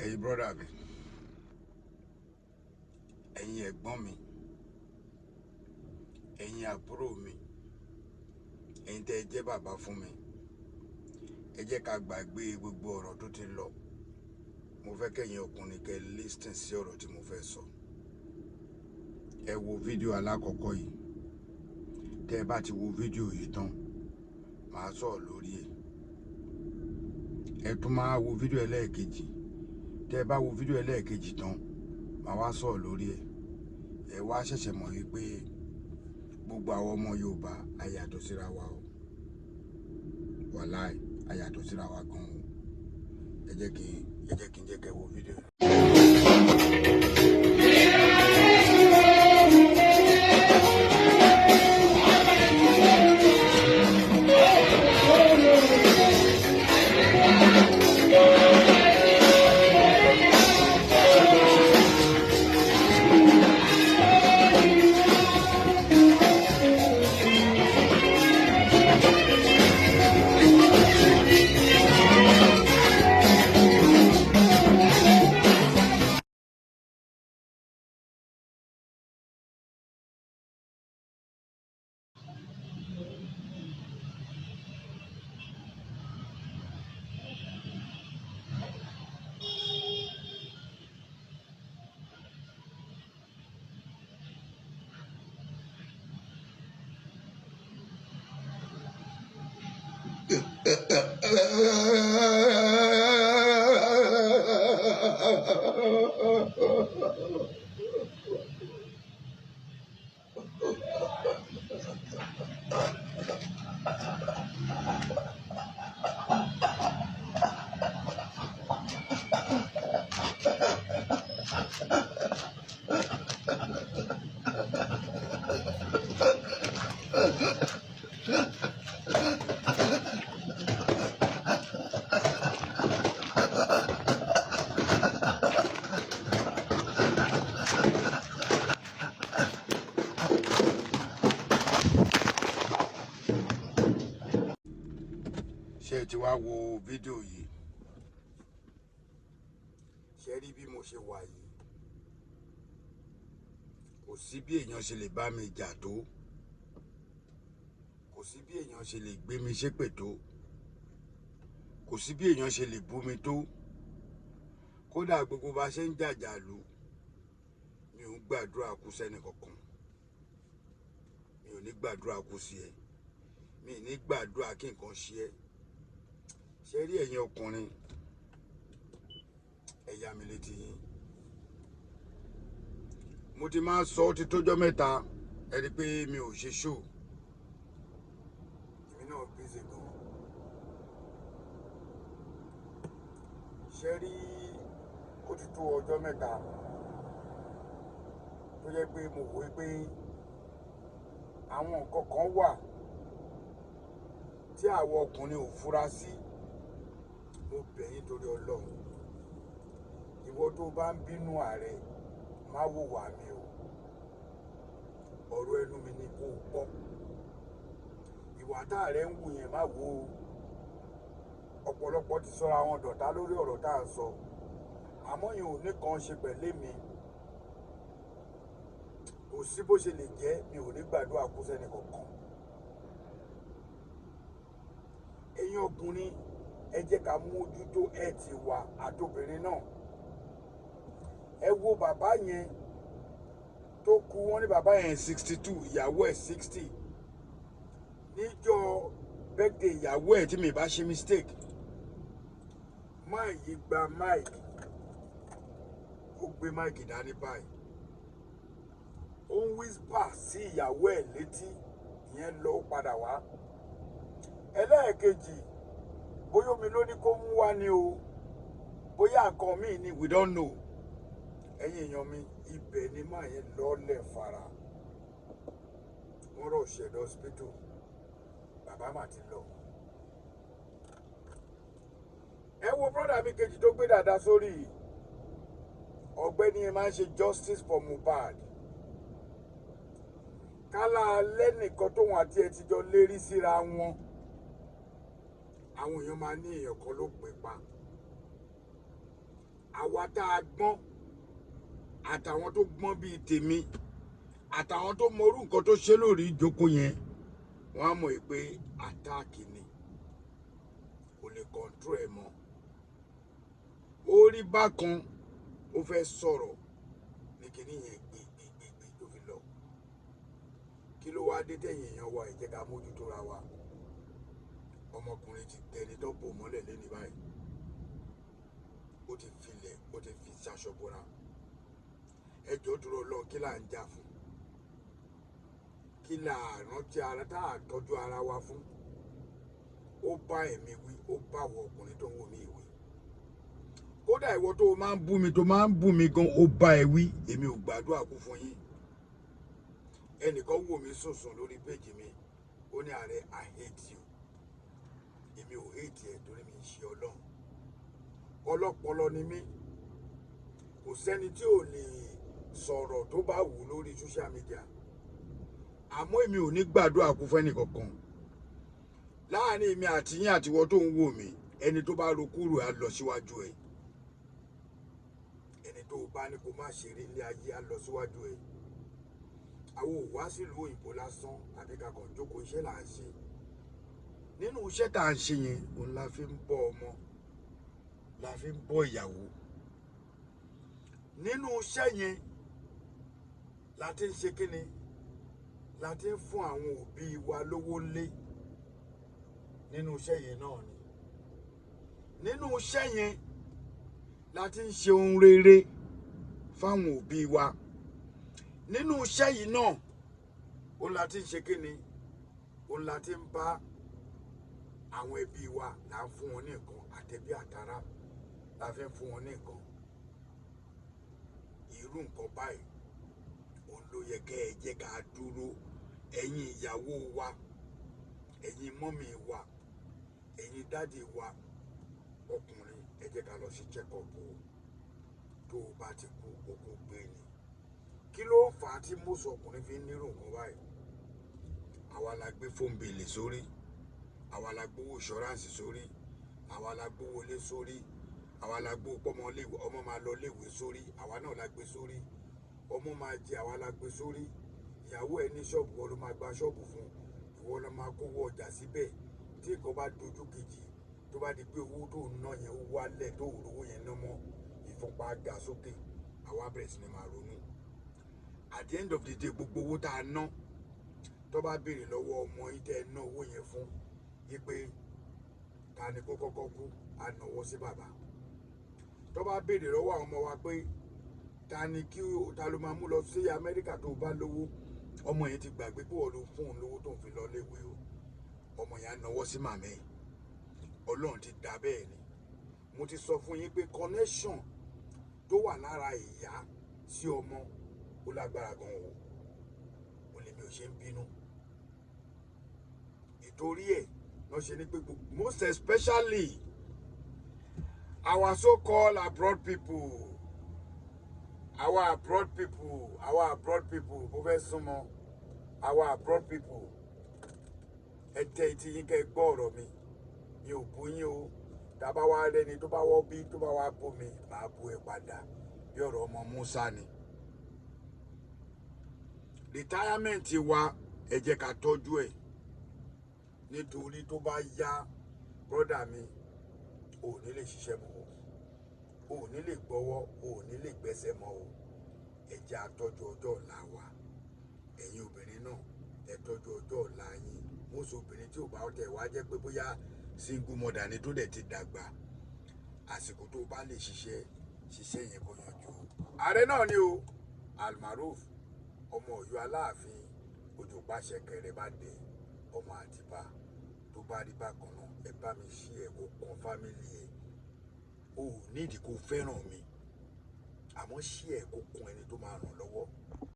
Ẹ̀yin brother mi, ẹ̀yin ẹ̀gbọ́n mi, ẹ̀yin àbúrò mi, ẹ̀yin tẹ́ ẹ jẹ́ bàbá fún mi, ẹ jẹ́ ká gbàgbé gbogbo ọ̀rọ̀ tó ti lọ. Mo fẹ́ kẹ́yin ọkùnrin kẹ́ listen sí ọ̀rọ̀ tí mo fẹ́ sọ. Ẹ wo fídíò alákọ̀ọ́kọ́ yìí. Tẹ́ ẹ bá ti wo fídíò yìí tán, màá sọ̀rọ̀ lórí ẹ̀. Ẹ tún máa wo fídíò ẹlẹ́ẹ̀kejì. Tẹ́ ẹ bá wo fídíò ẹlẹ́ẹ̀kejì tán, màá wá sọ̀rọ̀ lórí ẹ̀. Ẹ wá ṣẹ̀ṣẹ̀ mọ̀ wípé gbogbo àwọn ọmọ Yorùbá a yàtọ̀ síra wa o. Wàláì, a yàtọ̀ síra wa gan o. Ẹ jẹ́ kí n jẹ́ kẹ́ wo fídíò. Ṣé ẹ ti wá wo fídíò yìí? Ṣé rí bí mo ṣe wà yìí? Kò sí bí èèyàn ṣe lè bá mi jà tó. Kò sí bí èèyàn ṣe lè gbé mi ṣépè tó. Kò sí bí èèyàn ṣe lè bú mi tó. Kódà gbogbo bá ṣe ń jàjàlú, mi ò ń gbàdúrà kú sẹ́ni kankan. Mi ò ní gbàdúrà kú sí ẹ. Mi ò ní gbàdúrà kí nǹkan ṣe ẹ. Ṣé rí ẹ̀yin ọkùnrin? Ẹ yà mí létí yín. Mo ti máa sọ ó ti tójọ́ mẹ́ta, ẹ rí pé mi ò ṣe show. Èmi náà busy gan. Ṣé rí ó ti tó ọjọ́ mẹ́ta tó yẹ pé mo wò pé àwọn nǹkan kan wà tí àwọn ọkùnrin ò fura sí. Mo bẹ̀ yín torí Ọlọ́run. Ìwọ tó bá ń bínú ààrẹ, má wò wá mi o. Ọ̀rọ̀ ẹnu mi ni kó gbọ́. Ìwà táàrẹ ń wù yẹn má wò ó. Ọ̀pọ̀lọpọ̀ ti sọra wọn dọ̀tá lórí ọ̀rọ̀ tá à ń sọ. Àmọ́ yẹn ò ní kan ṣe pẹ̀lú mi. Kò sí bó ṣe lè jẹ́, mi ò ní gbàdúrà kú sẹ́ni kankan. Ẹ̀yin ọkùnrin, ẹ jẹ́ ká mójútó ẹ̀ ti wà àtobìnrin náà. Ẹ wo bàbá yẹn tó kú, wọ́n ní bàbá yẹn 62, ìyàwó ẹ̀ 60. Níjọ́ birthday ìyàwó ẹ̀ tí mi bá ṣe mistake, máa yí gba máìkì, ó gbé máìkì dání báyìí. Ó ń whisper sí ìyàwó ẹ̀ létí, ìyẹn lọ padà wá. Ẹlẹ́ẹ̀kejì, bóyá omi ló ní kó mú wá ni o, bóyá nǹkan míì ni, we don't know. Ẹ̀yin èèyàn mi, ibẹ̀ ni máa yẹn lọ́lẹ̀ fara. Wọ́n rọ̀ ṣẹ̀dọ̀ hospital, bàbá mà ti lọ. Ẹ wo brọ́dà mi kejì tó gbé dàda sórí. Ọ̀gbẹ́ni yẹn máa ń ṣe justice for Mohbad. Kálá lẹ́nìkan tóun àti ẹ ti jọ lérí síra wọn. Àwọn èèyàn máa ní èèyàn kan ló pè pa. àwa tá a gbọ́n àtàwọn tó gbọ́n bíi tèmi àtàwọn tó mọrú nǹkan tó ṣe lórí ìjókòó yẹn wọ́n á mọ̀ pé àtáàkì ni kò lè kọ̀ǹtró ẹ̀ mọ́. Ó rí bákan ó fẹ́ sọ̀rọ̀ ní kinní yẹn gbìgbìgbì tó fi lọ. Kí ló wá dé tẹ̀yìn èèyàn wa ẹ jẹ́ ká mójútó ra wa. Ọmọkùnrin ti tẹni tó bò mọ́lẹ̀ lẹ́ni báyìí. Ó ti filẹ̀ ó ti fi ṣaṣọ bora. Ẹjọ́ dúró lọ kí là ń jà fún? Kí là rántí ara tá a tọ́jú ara wa fún? Ó bá ẹ̀mí wí, ó bá wọ ọkùnrin tó ń wò mí wí. Kódà ìwọ tó máa ń bú mi gan, ó bá ẹ wí. Èmi ò gbàdúrà kú fún yín. Ẹnìkan wò mí sùnsùn lórí péjì mi, ó ní ààrẹ I hate you. Èmi ò hate ẹ torí mi ń ṣe Ọlọ́run. Ọlọ́pọlọ ni mí. Kò sẹ́ni tí ò lè sọ̀rọ̀ tó bá wù lórí social media. Àmọ́ èmi ò ní gbàdúrà kú fún ẹnì kankan. Láàárín èmi àti yín àtiwọ́ tó ń wò mí, ẹni tó bá ro kúrò á lọ síwájú ẹ̀. Ẹni tó bá ní kó má ṣeré ilé ayé á lọ síwájú ẹ̀. Àwọn ò wá sílùú òyìnbó lásán àbí ká kàn jókòó iṣẹ́ là ń ṣe. Nínú iṣẹ́ tá à ń ṣe yẹn, òun la fi ń bọ́ ọmọ, la fi ń bọ́ ìyàwó. Nínú iṣẹ́ yẹn la ti ń ṣe kíni? La ti ń fún àwọn òbí wa lówó lé. Nínú iṣẹ́ yẹn náà ni. Nínú iṣẹ́ yẹn la ti ń ṣe ohun rere fáwọn òbí wa. Nínú iṣẹ́ yìí náà òun la ti ń ṣe kíni? Òun la ti ń bá àwọn ẹbí wa là ń fún wọn ní nǹkan, àtẹbí àtará la fi ń fún wọn ní nǹkan. Irú nǹkan báyìí òun ló yẹ kẹ́ ẹ jẹ́ ká dúró. Ẹ̀yin ìyàwó wa, ẹ̀yin mọ́mì wa, ẹ̀yin dádì wa, ọkùnrin ẹ jẹ́ ká lọ sí check up o. Tó o bá ti kú okó gbé ni. Kí ló fà á tí most ọkùnrin fi ń nírò nǹkan báyìí? Àwa la gbé phone bill sórí, àwa la gbówó insurance sórí, àwa la gbówó ilé sórí, àwa la gbówó pọ́mọ ọmọ máa lọ léèwé sórí, àwa náà la gbé sórí. Ọmọ máa jẹ, àwa la gbé sórí. Ìyàwó ẹ ní ṣọ́ọ̀bù, ìwọ ló máa gba ṣọ́ọ̀bù fún, ìwọ ló máa kówó ọjà síbẹ̀. Tí nǹkan bá dojú kejì, tó bá di pé owó tó ń ná yẹn ó wálẹ̀ tó òrówó yẹn ná mọ́, ìfúnpá ga sókè, àwa bẹ̀rẹ̀ sí ni máa ronú. At the end of the day, gbogbo owó tá a ná, tó bá béèrè lọ́wọ́ ọmọ yìí tẹ́ ẹ ná owó yẹn fún, yí pé ta ni kó kọ́kọ́ kú, á náwó sí bàbá. Tó bá béèrè lọ́wọ́ àwọn ọmọ wa pé ta ló máa mú lọ sí Amẹ́ríkà tó bá lówó, ọmọ yẹn ti gbàgbé pé wọ́n ló fún un lówó tó ń fi lọ léèwé o. Ọmọ yẹn á náwó sí màmá ẹ̀. Ọlọ́run ti dá bẹ́ẹ̀ ni. Mo ti sọ fún yín pé connection tó wà lára ìyá sí ọmọ ó lágbára gan o. Ó lè mi ò ṣe ń bínú. Ìtorí ẹ̀ lọ́ ṣe ní pé most especially our so-called abroad people. Our abroad people, mo fẹ́ súnmọ́, our abroad people, ẹ tẹ́ etí yín kẹ́ gbọ́ ọ̀rọ̀ mi. Mi ò bú yín o. Tá bá wá rẹ́ni tó bá wọ́ bí tó bá wá bú mi, màá bú ẹ padà bí ọ̀rọ̀ ọmọ Musa ni. Retirement wa ẹ jẹ́ ká tọ́jú ẹ̀. Nítorí tó bá yá, brọ́dà mi, ò ní lè ṣiṣẹ́ mọ́ o. Ò ní lè gbọ́wọ́, ò ní lè gbẹ́sẹ̀ mọ́ o. Ẹ jẹ́ á tọ́jú ọjọ́ ọ̀la wa. Ẹ̀yin obìnrin náà, ẹ tọ́jú ọjọ́ ọ̀la yín. Most obìnrin tí ò bá tẹ̀ wá jẹ́ pé bóyá single mother ni tó dẹ̀ ti dàgbà. Àsìkò tó bá lè ṣiṣẹ́ yẹn kó yanjú. Ààrẹ náà ni o, Almaroof, ọmọ Ọ̀yọ́ Aláàfin, òjò pàṣẹ kẹrẹ bá dé, ọmọ Àtìbà. Tó bá rí bákan náà, ẹ bá mi ṣí ẹ kó kan fámìlì ẹ. O ò nídìí kó fẹ́ràn mi, àmọ́ ṣí ẹ kó kan ẹni tó máa ràn lọ́wọ́.